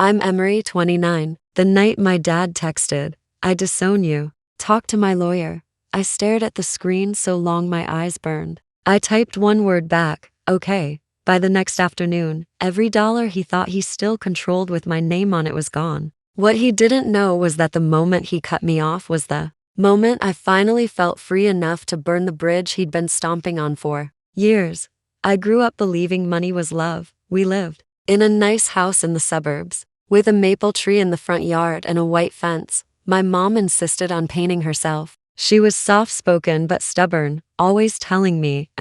I'm Emery, 29. The night my dad texted, "I disown you. Talk to my lawyer." I stared at the screen so long my eyes burned. I typed one word back, "Okay." By the next afternoon, every dollar he thought he still controlled with my name on it was gone. What he didn't know was that the moment he cut me off was the moment I finally felt free enough to burn the bridge he'd been stomping on for years. I grew up believing money was love. We lived in a nice house in the suburbs, with a maple tree in the front yard and a white fence. My mom insisted on painting herself. She was soft-spoken but stubborn, always telling me,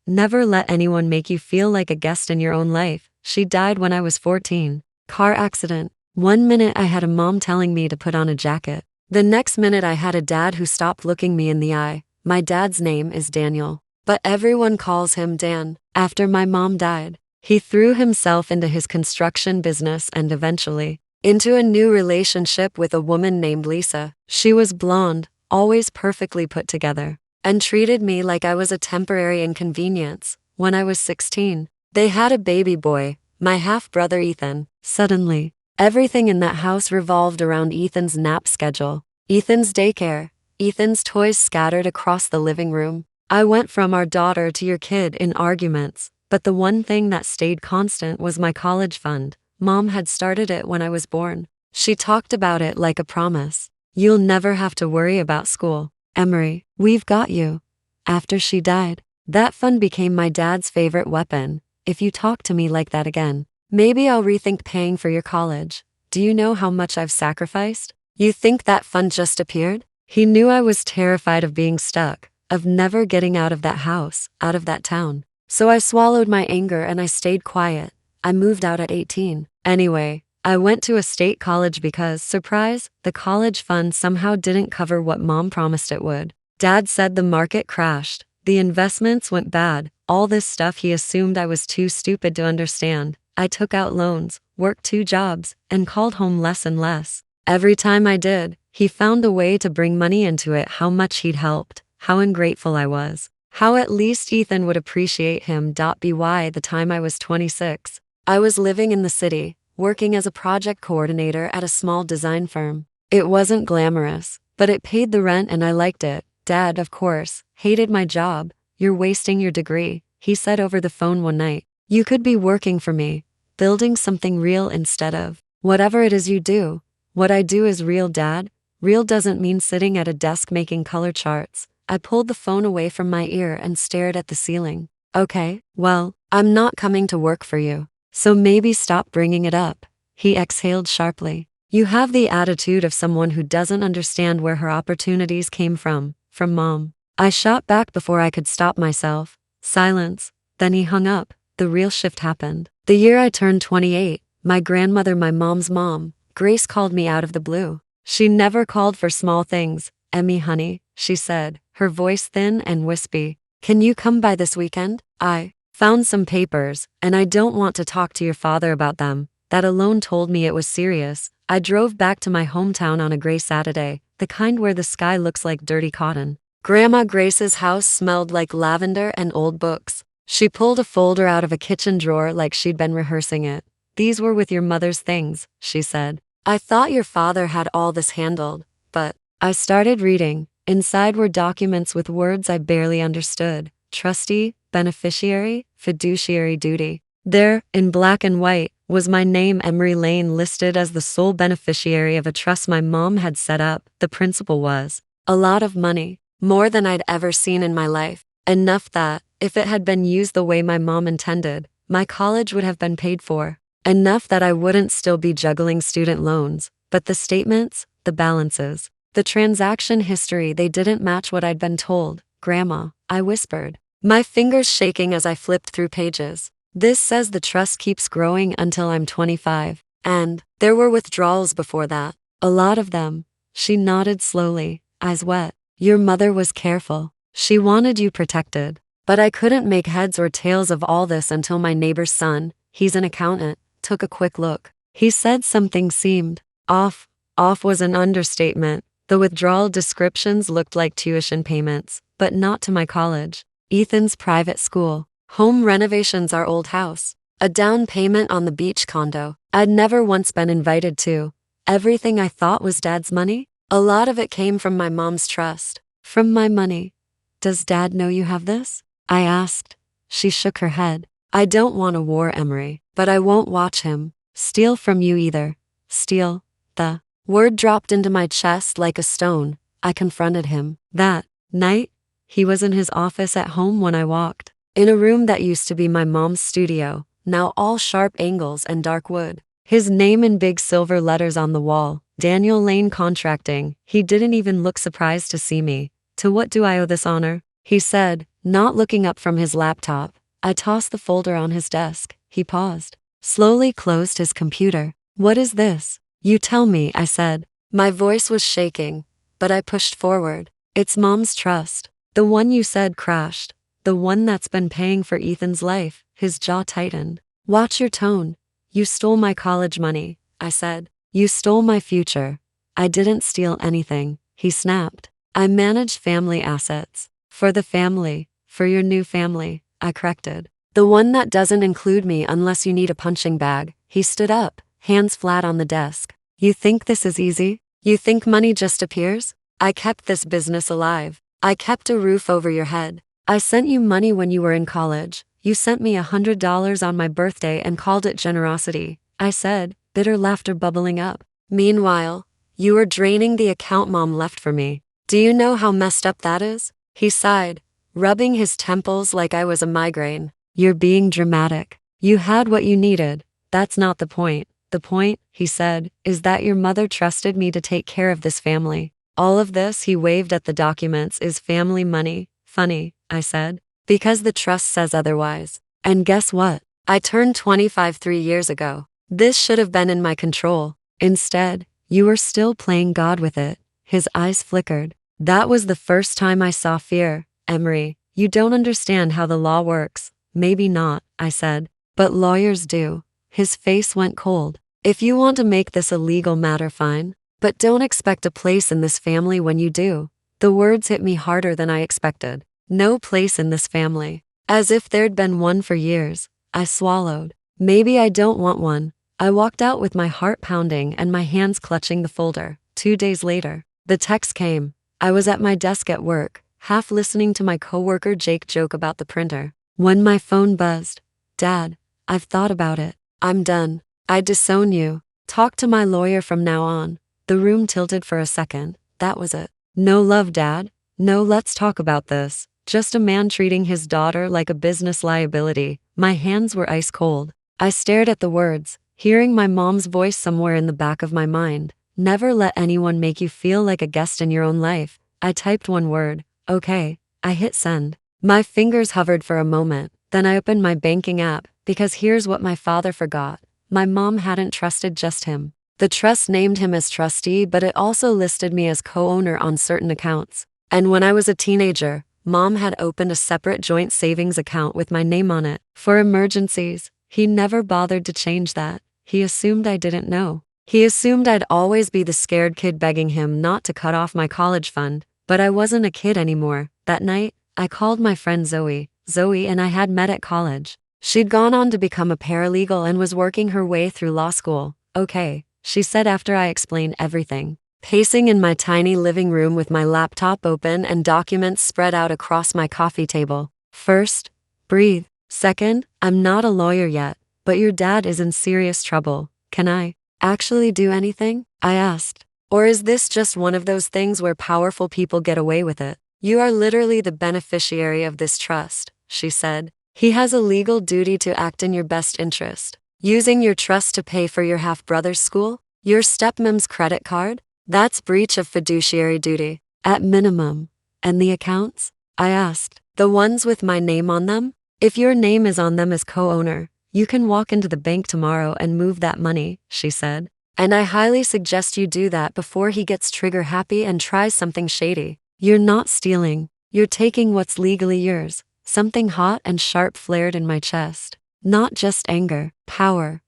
never let anyone make you feel like a guest in your own life. She died when I was 14. Car accident. One minute I had a mom telling me to put on a jacket. The next minute I had a dad who stopped looking me in the eye. My dad's name is Daniel, but everyone calls him Dan. After my mom died, he threw himself into his construction business and eventually into a new relationship with a woman named Lisa. She was blonde, always perfectly put together, and treated me like I was a temporary inconvenience. When I was 16, they had a baby boy, my half-brother Ethan. Suddenly, everything in that house revolved around Ethan's nap schedule, Ethan's daycare, Ethan's toys scattered across the living room. I went from our daughter to your kid in arguments, but the one thing that stayed constant was my college fund. Mom had started it when I was born. She talked about it like a promise. "You'll never have to worry about school, Emery. We've got you." After she died, that fund became my dad's favorite weapon. "If you talk to me like that again, maybe I'll rethink paying for your college. Do you know how much I've sacrificed? You think that fund just appeared?" He knew I was terrified of being stuck, of never getting out of that house, out of that town. So I swallowed my anger and I stayed quiet. I moved out at 18. Anyway, I went to a state college because, surprise, the college fund somehow didn't cover what Mom promised it would. Dad said the market crashed, the investments went bad, all this stuff he assumed I was too stupid to understand. I took out loans, worked 2 jobs, and called home less and less. Every time I did, he found a way to bring money into it. How much he'd helped, how ungrateful I was, how at least Ethan would appreciate him. By the time I was 26, I was living in the city, working as a project coordinator at a small design firm. It wasn't glamorous, but it paid the rent and I liked it. Dad, of course, hated my job. "You're wasting your degree," he said over the phone one night. "You could be working for me, building something real instead of whatever it is you do." "What I do is real, Dad." "Real doesn't mean sitting at a desk making color charts." I pulled the phone away from my ear and stared at the ceiling. "Okay, well, I'm not coming to work for you. So maybe stop bringing it up." He exhaled sharply. "You have the attitude of someone who doesn't understand where her opportunities came from Mom." I shot back before I could stop myself. Silence. Then he hung up. The real shift happened. The year I turned 28, my grandmother, my mom's mom, Grace, called me out of the blue. She never called for small things. "Emmy, honey," she said, her voice thin and wispy. "Can you come by this weekend? I found some papers, and I don't want to talk to your father about them." That alone told me it was serious. I drove back to my hometown on a gray Saturday, the kind where the sky looks like dirty cotton. Grandma Grace's house smelled like lavender and old books. She pulled a folder out of a kitchen drawer like she'd been rehearsing it. "These were with your mother's things," she said. "I thought your father had all this handled." But I started reading. Inside were documents with words I barely understood. Trustee, beneficiary, fiduciary duty. There, in black and white, was my name, Emery Lane, listed as the sole beneficiary of a trust my mom had set up. The principal was a lot of money, more than I'd ever seen in my life. Enough that, if it had been used the way my mom intended, my college would have been paid for. Enough that I wouldn't still be juggling student loans. But the statements, the balances, the transaction history, they didn't match what I'd been told. "Grandma," I whispered, my fingers shaking as I flipped through pages. "This says the trust keeps growing until I'm 25. And there were withdrawals before that. A lot of them." She nodded slowly, eyes wet. "Your mother was careful. She wanted you protected." But I couldn't make heads or tails of all this until my neighbor's son, he's an accountant, took a quick look. He said something seemed off. Off was an understatement. The withdrawal descriptions looked like tuition payments, but not to my college. Ethan's private school. Home renovations, our old house. A down payment on the beach condo I'd never once been invited to. Everything I thought was Dad's money? A lot of it came from my mom's trust. From my money. Does Dad know you have this? I asked. She shook her head. I don't want a war, Emery, but I won't watch him steal from you either. Steal? The word dropped into my chest like a stone. I confronted him. That night, he was in his office at home when I walked. In a room that used to be my mom's studio, now all sharp angles and dark wood. His name in big silver letters on the wall, Daniel Lane Contracting. He didn't even look surprised to see me. To what do I owe this honor? He said, not looking up from his laptop. I tossed the folder on his desk. He paused, slowly closed his computer. What is this? You tell me, I said. My voice was shaking, but I pushed forward. It's Mom's trust. The one you said crashed. The one that's been paying for Ethan's life. His jaw tightened. Watch your tone. You stole my college money, I said. You stole my future. I didn't steal anything, he snapped. I manage family assets. For the family, for your new family, I corrected. The one that doesn't include me unless you need a punching bag. He stood up, hands flat on the desk. You think this is easy? You think money just appears? I kept this business alive. I kept a roof over your head. I sent you money when you were in college. You sent me $100 on my birthday and called it generosity, I said, bitter laughter bubbling up. Meanwhile, you were draining the account Mom left for me. Do you know how messed up that is? He sighed, rubbing his temples like I was a migraine. You're being dramatic. You had what you needed. That's not the point. The point, he said, is that your mother trusted me to take care of this family. All of this, he waved at the documents, is family money. Funny, I said, because the trust says otherwise. And guess what? I turned 25 3 years ago. This should have been in my control. Instead, you were still playing God with it. His eyes flickered. That was the first time I saw fear. Emery, you don't understand how the law works. Maybe not, I said. But lawyers do. His face went cold. If you want to make this a legal matter, fine. But don't expect a place in this family when you do. The words hit me harder than I expected. No place in this family. As if there'd been one for years. I swallowed. Maybe I don't want one. I walked out with my heart pounding and my hands clutching the folder. 2 days later, the text came. I was at my desk at work, half listening to my coworker Jake joke about the printer, when my phone buzzed. Dad, I've thought about it. I'm done. I disown you. Talk to my lawyer from now on. The room tilted for a second. That was it. No love, Dad. No, let's talk about this. Just a man treating his daughter like a business liability. My hands were ice cold. I stared at the words, hearing my mom's voice somewhere in the back of my mind. Never let anyone make you feel like a guest in your own life. I typed one word. Okay. I hit send. My fingers hovered for a moment. Then I opened my banking app, because here's what my father forgot. My mom hadn't trusted just him. The trust named him as trustee, but it also listed me as co-owner on certain accounts. And when I was a teenager, Mom had opened a separate joint savings account with my name on it. For emergencies. He never bothered to change that. He assumed I didn't know. He assumed I'd always be the scared kid begging him not to cut off my college fund. But I wasn't a kid anymore. That night, I called my friend Zoe. Zoe and I had met at college. She'd gone on to become a paralegal and was working her way through law school. Okay, she said after I explained everything. Pacing in my tiny living room with my laptop open and documents spread out across my coffee table. First, breathe. Second, I'm not a lawyer yet, but your dad is in serious trouble. Can I actually do anything? I asked. Or is this just one of those things where powerful people get away with it? You are literally the beneficiary of this trust, she said. He has a legal duty to act in your best interest. Using your trust to pay for your half-brother's school? Your stepmom's credit card? That's breach of fiduciary duty, at minimum. And the accounts? I asked. The ones with my name on them? If your name is on them as co-owner, you can walk into the bank tomorrow and move that money, she said. And I highly suggest you do that before he gets trigger happy and tries something shady. You're not stealing. You're taking what's legally yours. Something hot and sharp flared in my chest. Not just anger, power.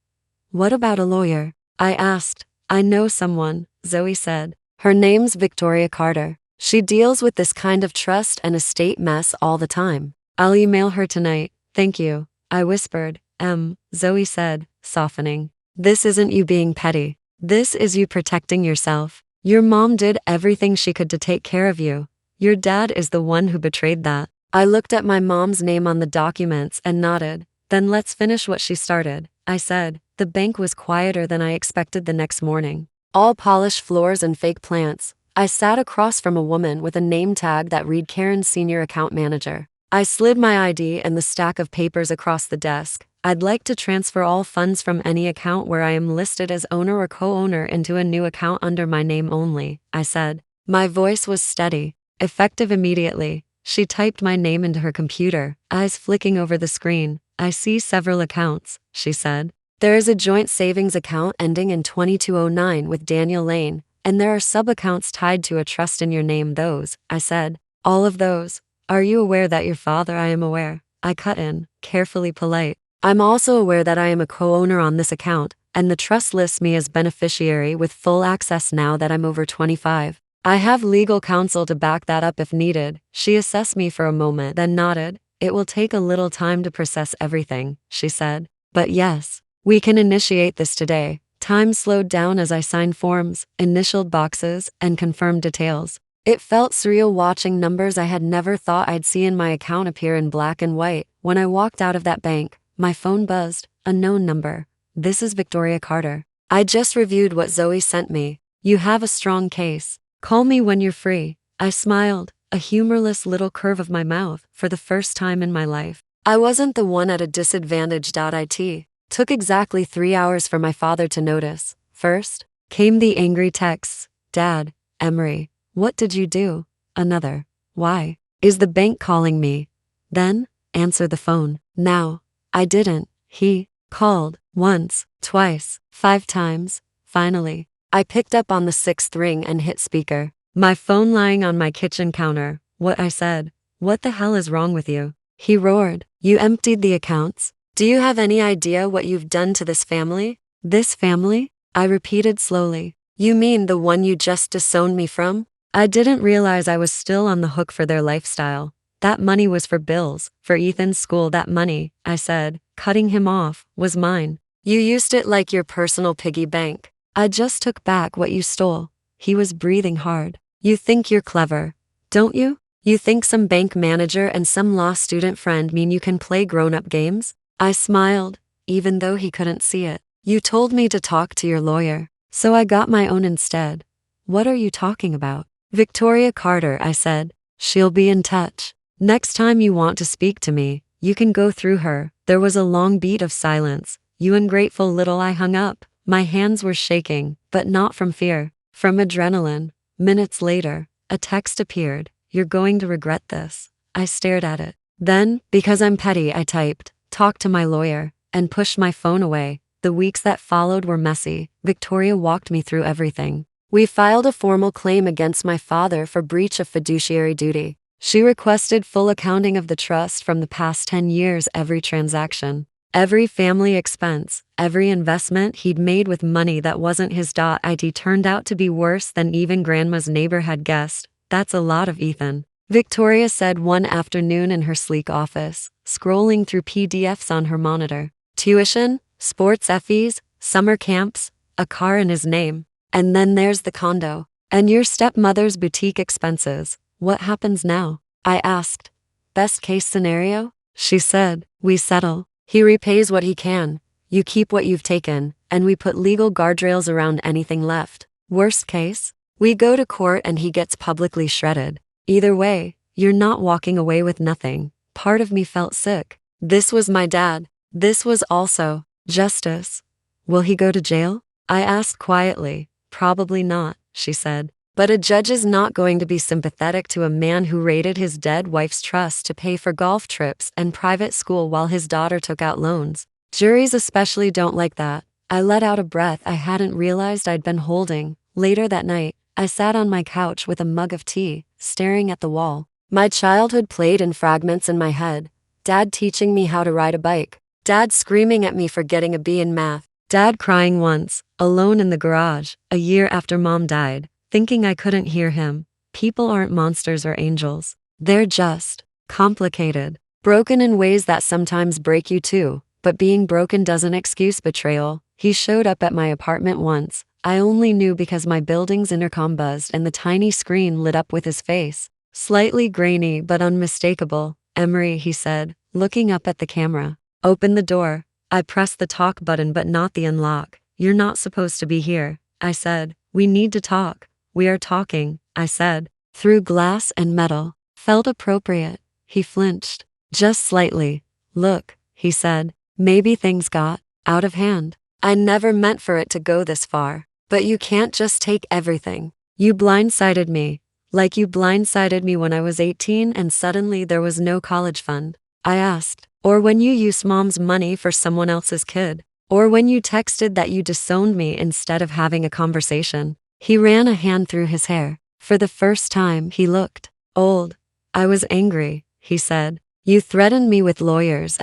What about a lawyer? I asked. I know someone, Zoe said. Her name's Victoria Carter. She deals with this kind of trust and estate mess all the time. I'll email her tonight. Thank you, I whispered, Zoe said, softening. This isn't you being petty. This is you protecting yourself. Your mom did everything she could to take care of you. Your dad is the one who betrayed that. I looked at my mom's name on the documents and nodded. Then let's finish what she started, I said. The bank was quieter than I expected the next morning. All polished floors and fake plants. I sat across from a woman with a name tag that read Karen Senior Account Manager. I slid my ID and the stack of papers across the desk. I'd like to transfer all funds from any account where I am listed as owner or co-owner into a new account under my name only, I said. My voice was steady, effective immediately. She typed my name into her computer, eyes flicking over the screen. I see several accounts, she said. There is a joint savings account ending in 2209 with Daniel Lane, and there are sub-accounts tied to a trust in your name. Those, I said. All of those. Are you aware that your father? I am aware. I cut in, carefully polite. I'm also aware that I am a co-owner on this account, and the trust lists me as beneficiary with full access now that I'm over 25. I have legal counsel to back that up if needed. She assessed me for a moment, then nodded. It will take a little time to process everything, she said. But yes, we can initiate this today. Time slowed down as I signed forms, initialed boxes, and confirmed details. It felt surreal watching numbers I had never thought I'd see in my account appear in black and white. When I walked out of that bank, my phone buzzed. A known number. This is Victoria Carter. I just reviewed what Zoe sent me. You have a strong case. Call me when you're free. I smiled, a humorless little curve of my mouth, for the first time in my life. I wasn't the one at a disadvantage. It took exactly 3 hours for my father to notice. First, came the angry texts. Dad, Emery, what did you do? Another. Why? Is the bank calling me? Then, answer the phone. Now. I didn't. He called once, twice, 5 times. Finally, I picked up on the 6th ring and hit speaker. My phone lying on my kitchen counter. What? I said. What the hell is wrong with you? He roared. You emptied the accounts? Do you have any idea what you've done to this family? This family? I repeated slowly. You mean the one you just disowned me from? I didn't realize I was still on the hook for their lifestyle. That money was for bills, for Ethan's school. That money, I said, cutting him off, was mine. You used it like your personal piggy bank. I just took back what you stole. He was breathing hard. You think you're clever, don't you? You think some bank manager and some law student friend mean you can play grown-up games? I smiled, even though he couldn't see it. You told me to talk to your lawyer, so I got my own instead. What are you talking about? Victoria Carter, I said. She'll be in touch. Next time you want to speak to me, you can go through her. There was a long beat of silence. You ungrateful little. I hung up. My hands were shaking, but not from fear, from adrenaline. Minutes later, a text appeared. You're going to regret this. I stared at it. Then, because I'm petty, I typed, talk to my lawyer, and pushed my phone away. The weeks that followed were messy. Victoria walked me through everything. We filed a formal claim against my father for breach of fiduciary duty. She requested full accounting of the trust from the past 10 years, every transaction, every family expense, every investment he'd made with money that wasn't his. It turned out to be worse than even Grandma's neighbor had guessed. That's a lot of Ethan, Victoria said one afternoon in her sleek office, scrolling through PDFs on her monitor. Tuition, sports fees, summer camps, a car in his name. And then there's the condo. And your stepmother's boutique expenses. What happens now? I asked. Best case scenario? She said, we settle. He repays what he can. You keep what you've taken, and we put legal guardrails around anything left. Worst case? We go to court and he gets publicly shredded. Either way, you're not walking away with nothing. Part of me felt sick. This was my dad. This was also justice. Will he go to jail? I asked quietly. Probably not, she said. But a judge is not going to be sympathetic to a man who raided his dead wife's trust to pay for golf trips and private school while his daughter took out loans. Juries especially don't like that. I let out a breath I hadn't realized I'd been holding. Later that night, I sat on my couch with a mug of tea, staring at the wall. My childhood played in fragments in my head. Dad teaching me how to ride a bike. Dad screaming at me for getting a B in math. Dad crying once, alone in the garage, a year after Mom died, thinking I couldn't hear him. People aren't monsters or angels. They're just complicated, broken in ways that sometimes break you too. but being broken doesn't excuse betrayal. He showed up at my apartment once. I only knew because my building's intercom buzzed and the tiny screen lit up with his face. Slightly grainy but unmistakable. "Emery," he said, looking up at the camera. "Open the door." I pressed the talk button but not the unlock. "You're not supposed to be here," I said. "We need to talk." "We are talking," I said. Through glass and metal. Felt appropriate. He flinched. Just slightly. "Look," he said. "Maybe things got out of hand. I never meant for it to go this far. But you can't just take everything. You blindsided me. Like you blindsided me when I was 18 and suddenly there was no college fund," I asked. "Or when you used mom's money for someone else's kid. Or when you texted that you disowned me instead of having a conversation." He ran a hand through his hair. For the first time, he looked old. "I was angry," he said. "You threatened me with lawyers,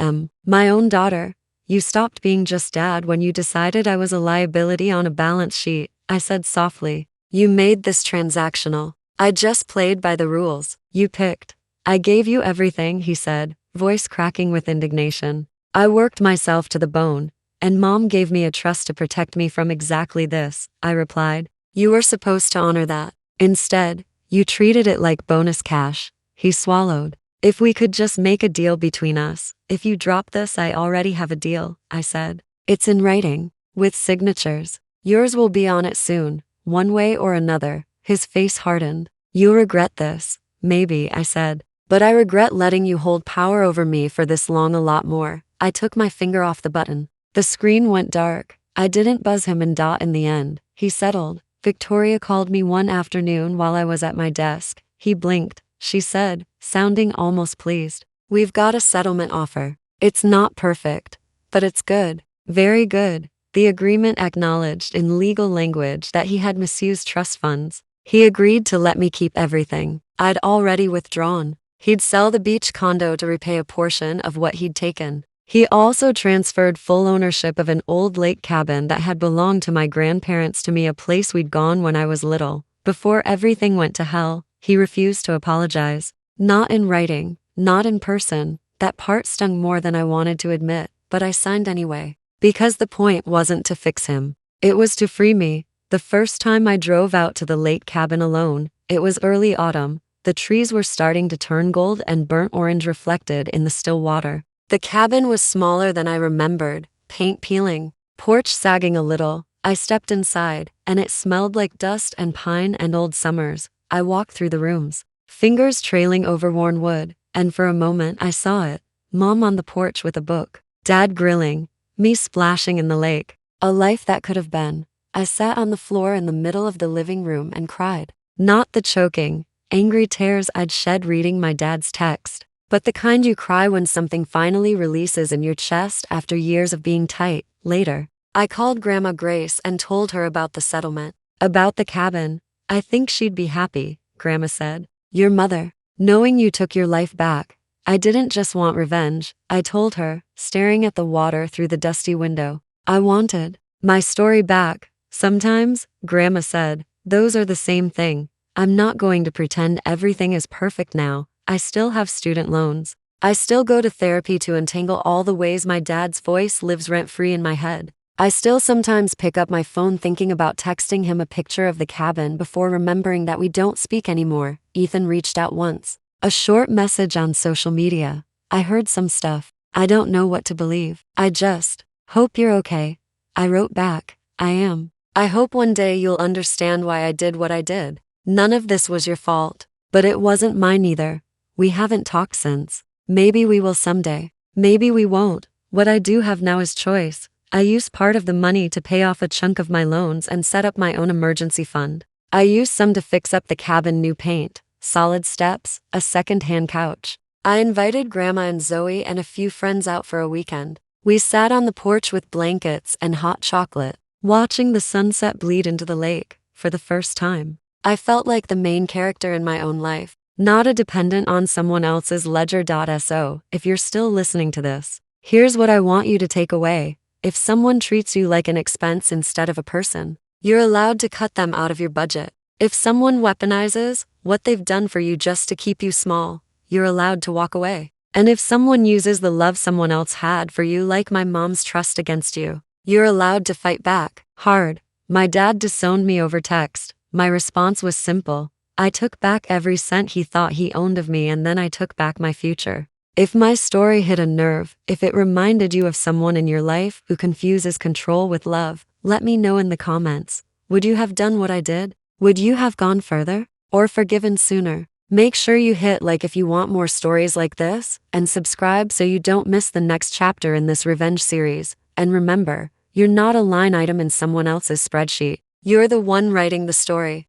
my own daughter. You stopped being just dad when you decided I was a liability on a balance sheet," I said softly. "You made this transactional. I just played by the rules you picked." "I gave you everything," he said, voice cracking with indignation. "I worked myself to the bone, and mom gave me a trust to protect me from exactly this," I replied. "You were supposed to honor that. Instead, you treated it like bonus cash." He swallowed. "If we could just make a deal between us. If you drop this, I already have a deal," I said. "It's in writing, with signatures. Yours will be on it soon, one way or another." His face hardened. "You'll regret this." "Maybe," I said. "But I regret letting you hold power over me for this long a lot more." I took my finger off the button. The screen went dark. I didn't buzz him in the end. He settled. "Victoria called me one afternoon while I was at my desk." He blinked. "She said," sounding almost pleased, "we've got a settlement offer. It's not perfect, but it's good. Very good." The agreement acknowledged in legal language that he had misused trust funds. He agreed to let me keep everything I'd already withdrawn. He'd sell the beach condo to repay a portion of what he'd taken. He also transferred full ownership of an old lake cabin that had belonged to my grandparents to me, a place we'd gone when I was little. Before everything went to hell, he refused to apologize. Not in writing, not in person. That part stung more than I wanted to admit, but I signed anyway. Because the point wasn't to fix him. It was to free me. The first time I drove out to the lake cabin alone, it was early autumn. The trees were starting to turn gold and burnt orange reflected in the still water. The cabin was smaller than I remembered, paint peeling, porch sagging a little. I stepped inside, and it smelled like dust and pine and old summers. I walked through the rooms, fingers trailing over worn wood, and for a moment I saw it. Mom on the porch with a book, Dad grilling, me splashing in the lake. A life that could have been. I sat on the floor in the middle of the living room and cried. Not the choking, angry tears I'd shed reading my dad's text, but the kind you cry when something finally releases in your chest after years of being tight. Later, I called Grandma Grace and told her about the settlement, about the cabin. "I think she'd be happy," Grandma said. "Your mother, knowing you took your life back." "I didn't just want revenge," I told her, staring at the water through the dusty window. "I wanted my story back." "Sometimes," Grandma said, "those are the same thing. I'm not going to pretend everything is perfect now. I still have student loans. I still go to therapy to untangle all the ways my dad's voice lives rent-free in my head. I still sometimes pick up my phone thinking about texting him a picture of the cabin before remembering that we don't speak anymore." Ethan reached out once. A short message on social media. "I heard some stuff. I don't know what to believe. I just hope you're okay." I wrote back, "I am. I hope one day you'll understand why I did what I did. None of this was your fault, but it wasn't mine either. We haven't talked since. Maybe we will someday. Maybe we won't. What I do have now is choice. I used part of the money to pay off a chunk of my loans and set up my own emergency fund. I used some to fix up the cabin, new paint, solid steps, a second-hand couch. I invited Grandma and Zoe and a few friends out for a weekend. We sat on the porch with blankets and hot chocolate, watching the sunset bleed into the lake. For the first time, I felt like the main character in my own life, not a dependent on someone else's ledger.so. If you're still listening to this, here's what I want you to take away. If someone treats you like an expense instead of a person, you're allowed to cut them out of your budget. If someone weaponizes what they've done for you just to keep you small, you're allowed to walk away. And if someone uses the love someone else had for you like my mom's trust against you, you're allowed to fight back. Hard. My dad disowned me over text. My response was simple. I took back every cent he thought he owned of me, and then I took back my future. If my story hit a nerve, if it reminded you of someone in your life who confuses control with love, let me know in the comments. Would you have done what I did? Would you have gone further? Or forgiven sooner? Make sure you hit like if you want more stories like this, and subscribe so you don't miss the next chapter in this revenge series. And remember, you're not a line item in someone else's spreadsheet. You're the one writing the story.